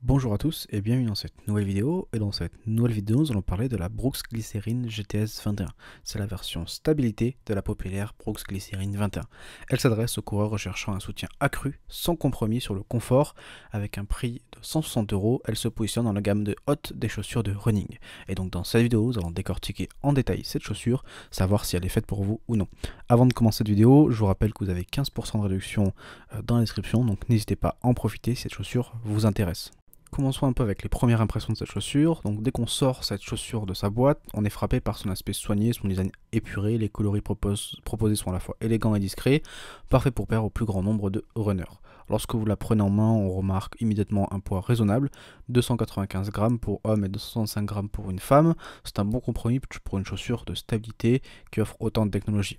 Bonjour à tous et bienvenue dans cette nouvelle vidéo. Et dans cette nouvelle vidéo, nous allons parler de la Brooks Glycerin GTS 21. C'est la version stabilité de la populaire Brooks Glycerin 21. Elle s'adresse aux coureurs recherchant un soutien accru, sans compromis sur le confort. Avec un prix de 160 €, elle se positionne dans la gamme de haute des chaussures de running. Et donc dans cette vidéo, nous allons décortiquer en détail cette chaussure, savoir si elle est faite pour vous ou non. Avant de commencer cette vidéo, je vous rappelle que vous avez 15% de réduction dans la description, donc n'hésitez pas à en profiter si cette chaussure vous intéresse. Commençons un peu avec les premières impressions de cette chaussure. Donc dès qu'on sort cette chaussure de sa boîte, on est frappé par son aspect soigné, son design épuré, les coloris proposés sont à la fois élégants et discrets, parfait pour plaire au plus grand nombre de runners. Lorsque vous la prenez en main, on remarque immédiatement un poids raisonnable, 295 grammes pour homme et 265 grammes pour une femme. C'est un bon compromis pour une chaussure de stabilité qui offre autant de technologie.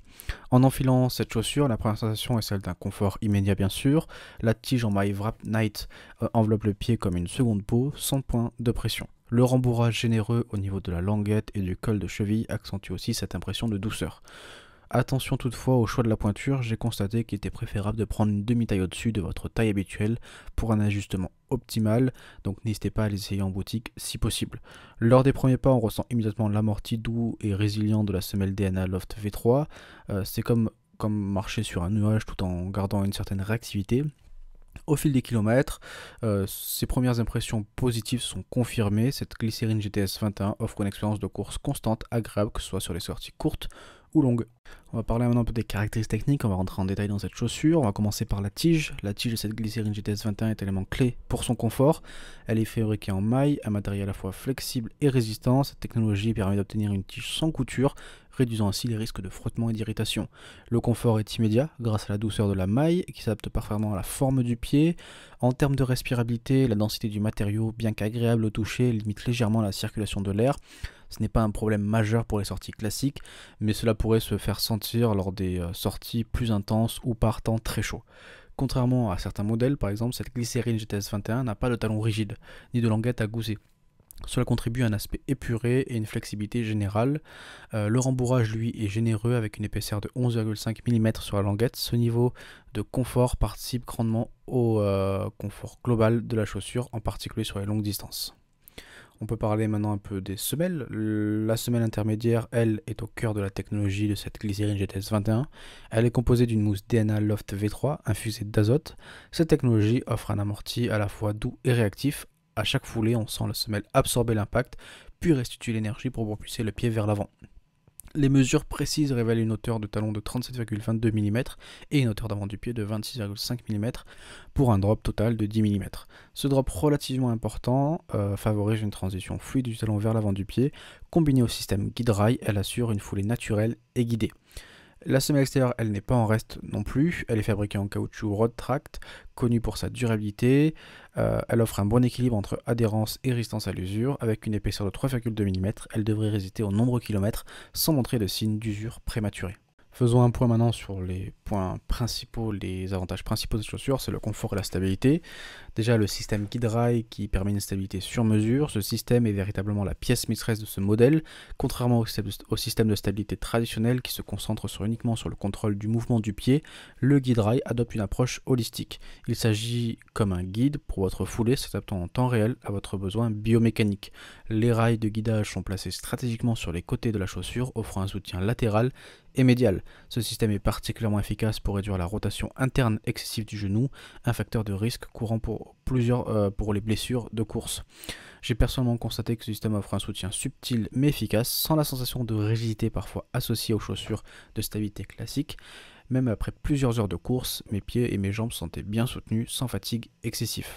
En enfilant cette chaussure, la première sensation est celle d'un confort immédiat bien sûr. La tige en maille Wrap Night enveloppe le pied comme une seconde peau, sans point de pression. Le rembourrage généreux au niveau de la languette et du col de cheville accentue aussi cette impression de douceur. Attention toutefois au choix de la pointure, j'ai constaté qu'il était préférable de prendre une demi-taille au-dessus de votre taille habituelle pour un ajustement optimal, donc n'hésitez pas à l'essayer en boutique si possible. Lors des premiers pas, on ressent immédiatement l'amorti doux et résilient de la semelle DNA Loft V3, c'est comme marcher sur un nuage tout en gardant une certaine réactivité. Au fil des kilomètres, ces premières impressions positives sont confirmées. Cette Glycerin GTS 21 offre une expérience de course constante, agréable, que ce soit sur les sorties courtes ou longues. On va parler maintenant un peu des caractéristiques techniques, on va rentrer en détail dans cette chaussure. On va commencer par la tige. La tige de cette Glycerin GTS 21 est élément clé pour son confort. Elle est fabriquée en maille, un matériel à la fois flexible et résistant. Cette technologie permet d'obtenir une tige sans couture, réduisant ainsi les risques de frottement et d'irritation. Le confort est immédiat grâce à la douceur de la maille qui s'adapte parfaitement à la forme du pied. En termes de respirabilité, la densité du matériau, bien qu'agréable au toucher, limite légèrement la circulation de l'air. Ce n'est pas un problème majeur pour les sorties classiques, mais cela pourrait se faire sentir lors des sorties plus intenses ou par temps très chaud. Contrairement à certains modèles, par exemple, cette Glycerin GTS 21 n'a pas de talon rigide, ni de languette à gousset. Cela contribue à un aspect épuré et une flexibilité générale. Le rembourrage, lui, est généreux avec une épaisseur de 11,5 mm sur la languette. Ce niveau de confort participe grandement au confort global de la chaussure, en particulier sur les longues distances. On peut parler maintenant un peu des semelles. La semelle intermédiaire, elle, est au cœur de la technologie de cette Glycerin GTS 21. Elle est composée d'une mousse DNA Loft V3 infusée d'azote. Cette technologie offre un amorti à la fois doux et réactif. À chaque foulée, on sent la semelle absorber l'impact, puis restituer l'énergie pour propulser le pied vers l'avant. Les mesures précises révèlent une hauteur de talon de 37,22 mm et une hauteur d'avant du pied de 26,5 mm pour un drop total de 10 mm. Ce drop relativement important favorise une transition fluide du talon vers l'avant du pied. Combinée au système guide-rail, elle assure une foulée naturelle et guidée. La semelle extérieure, elle n'est pas en reste non plus, elle est fabriquée en caoutchouc Road-Tract, connue pour sa durabilité. Elle offre un bon équilibre entre adhérence et résistance à l'usure. Avec une épaisseur de 3,2 mm, elle devrait résister aux nombreux kilomètres sans montrer de signes d'usure prématurée. Faisons un point maintenant sur les points principaux, les avantages principaux de cette chaussure, c'est le confort et la stabilité. Déjà le système guide-rail qui permet une stabilité sur mesure, ce système est véritablement la pièce maîtresse de ce modèle, contrairement au système de stabilité traditionnel qui se concentre uniquement sur le contrôle du mouvement du pied. Le guide-rail adopte une approche holistique. Il s'agit comme un guide pour votre foulée s'adaptant en temps réel à votre besoin biomécanique. Les rails de guidage sont placés stratégiquement sur les côtés de la chaussure, offrant un soutien latéral et médial. Ce système est particulièrement efficace pour réduire la rotation interne excessive du genou, un facteur de risque courant pour les blessures de course. J'ai personnellement constaté que ce système offre un soutien subtil mais efficace, sans la sensation de rigidité parfois associée aux chaussures de stabilité classiques. Même après plusieurs heures de course, mes pieds et mes jambes se sentaient bien soutenus, sans fatigue excessive.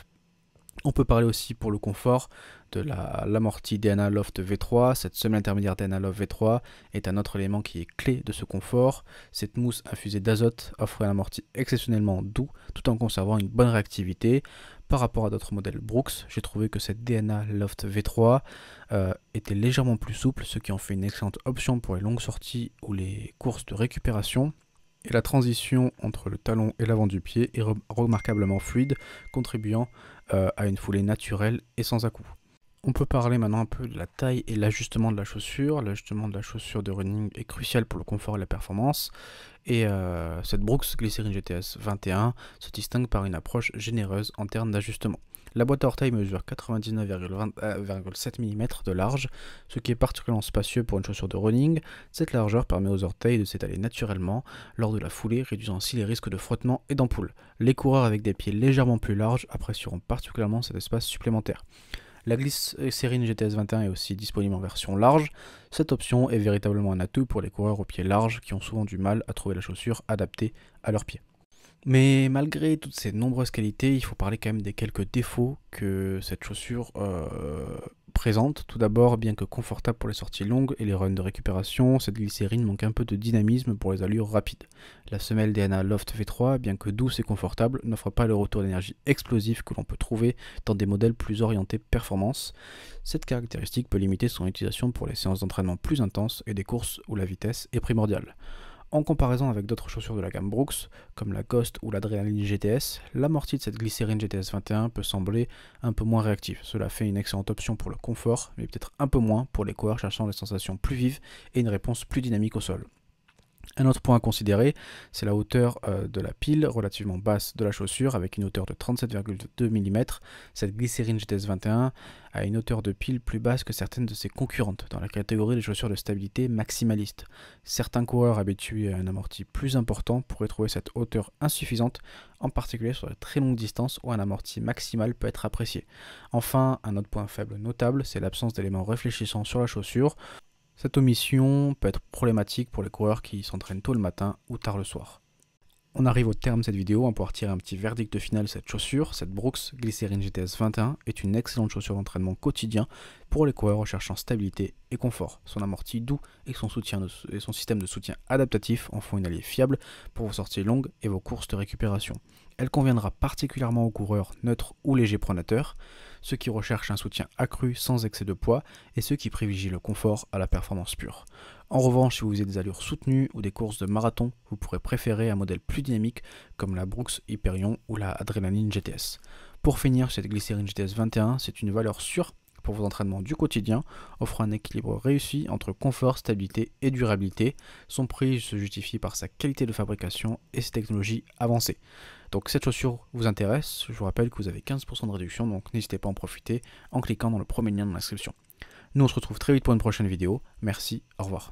On peut parler aussi pour le confort de l'amorti DNA Loft V3. Cette semelle intermédiaire DNA Loft V3 est un autre élément qui est clé de ce confort. Cette mousse infusée d'azote offre un amorti exceptionnellement doux tout en conservant une bonne réactivité. Par rapport à d'autres modèles Brooks, j'ai trouvé que cette DNA Loft V3 était légèrement plus souple, ce qui en fait une excellente option pour les longues sorties ou les courses de récupération. Et la transition entre le talon et l'avant du pied est remarquablement fluide, contribuant à une foulée naturelle et sans à-coups. On peut parler maintenant un peu de la taille et l'ajustement de la chaussure. L'ajustement de la chaussure de running est crucial pour le confort et la performance. Et cette Brooks Glycerin GTS 21 se distingue par une approche généreuse en termes d'ajustement. La boîte à orteils mesure 99,7 mm de large, ce qui est particulièrement spacieux pour une chaussure de running. Cette largeur permet aux orteils de s'étaler naturellement lors de la foulée, réduisant ainsi les risques de frottement et d'ampoule. Les coureurs avec des pieds légèrement plus larges apprécieront particulièrement cet espace supplémentaire. La Glycerin GTS 21 est aussi disponible en version large. Cette option est véritablement un atout pour les coureurs aux pieds larges qui ont souvent du mal à trouver la chaussure adaptée à leurs pieds. Mais malgré toutes ces nombreuses qualités, il faut parler quand même des quelques défauts que cette chaussure présente. Tout d'abord, bien que confortable pour les sorties longues et les runs de récupération, cette glycérine manque un peu de dynamisme pour les allures rapides. La semelle DNA Loft V3, bien que douce et confortable, n'offre pas le retour d'énergie explosif que l'on peut trouver dans des modèles plus orientés performance. Cette caractéristique peut limiter son utilisation pour les séances d'entraînement plus intenses et des courses où la vitesse est primordiale. En comparaison avec d'autres chaussures de la gamme Brooks, comme la Ghost ou l'Adrenaline GTS, l'amorti de cette Glycerin GTS 21 peut sembler un peu moins réactif. Cela fait une excellente option pour le confort, mais peut-être un peu moins pour les coureurs cherchant des sensations plus vives et une réponse plus dynamique au sol. Un autre point à considérer, c'est la hauteur de la pile relativement basse de la chaussure avec une hauteur de 37,2 mm. Cette Glycerin GTS 21 a une hauteur de pile plus basse que certaines de ses concurrentes dans la catégorie des chaussures de stabilité maximaliste. Certains coureurs habitués à un amorti plus important pourraient trouver cette hauteur insuffisante, en particulier sur de très longues distances où un amorti maximal peut être apprécié. Enfin, un autre point faible notable, c'est l'absence d'éléments réfléchissants sur la chaussure. Cette omission peut être problématique pour les coureurs qui s'entraînent tôt le matin ou tard le soir. On arrive au terme de cette vidéo, on va pouvoir tirer un petit verdict final de cette chaussure. Cette Brooks Glycerin GTS 21 est une excellente chaussure d'entraînement quotidien pour les coureurs recherchant stabilité et confort. Son amorti doux et son système de soutien adaptatif en font une alliée fiable pour vos sorties longues et vos courses de récupération. Elle conviendra particulièrement aux coureurs neutres ou légers pronateurs, ceux qui recherchent un soutien accru sans excès de poids et ceux qui privilégient le confort à la performance pure. En revanche, si vous visez des allures soutenues ou des courses de marathon, vous pourrez préférer un modèle plus dynamique comme la Brooks Hyperion ou la Adrenaline GTS. Pour finir, cette Glycerin GTS 21, c'est une valeur sûre pour vos entraînements du quotidien, offre un équilibre réussi entre confort, stabilité et durabilité. Son prix se justifie par sa qualité de fabrication et ses technologies avancées. Donc cette chaussure vous intéresse, je vous rappelle que vous avez 15% de réduction, donc n'hésitez pas à en profiter en cliquant dans le premier lien dans la description. Nous on se retrouve très vite pour une prochaine vidéo, merci, au revoir.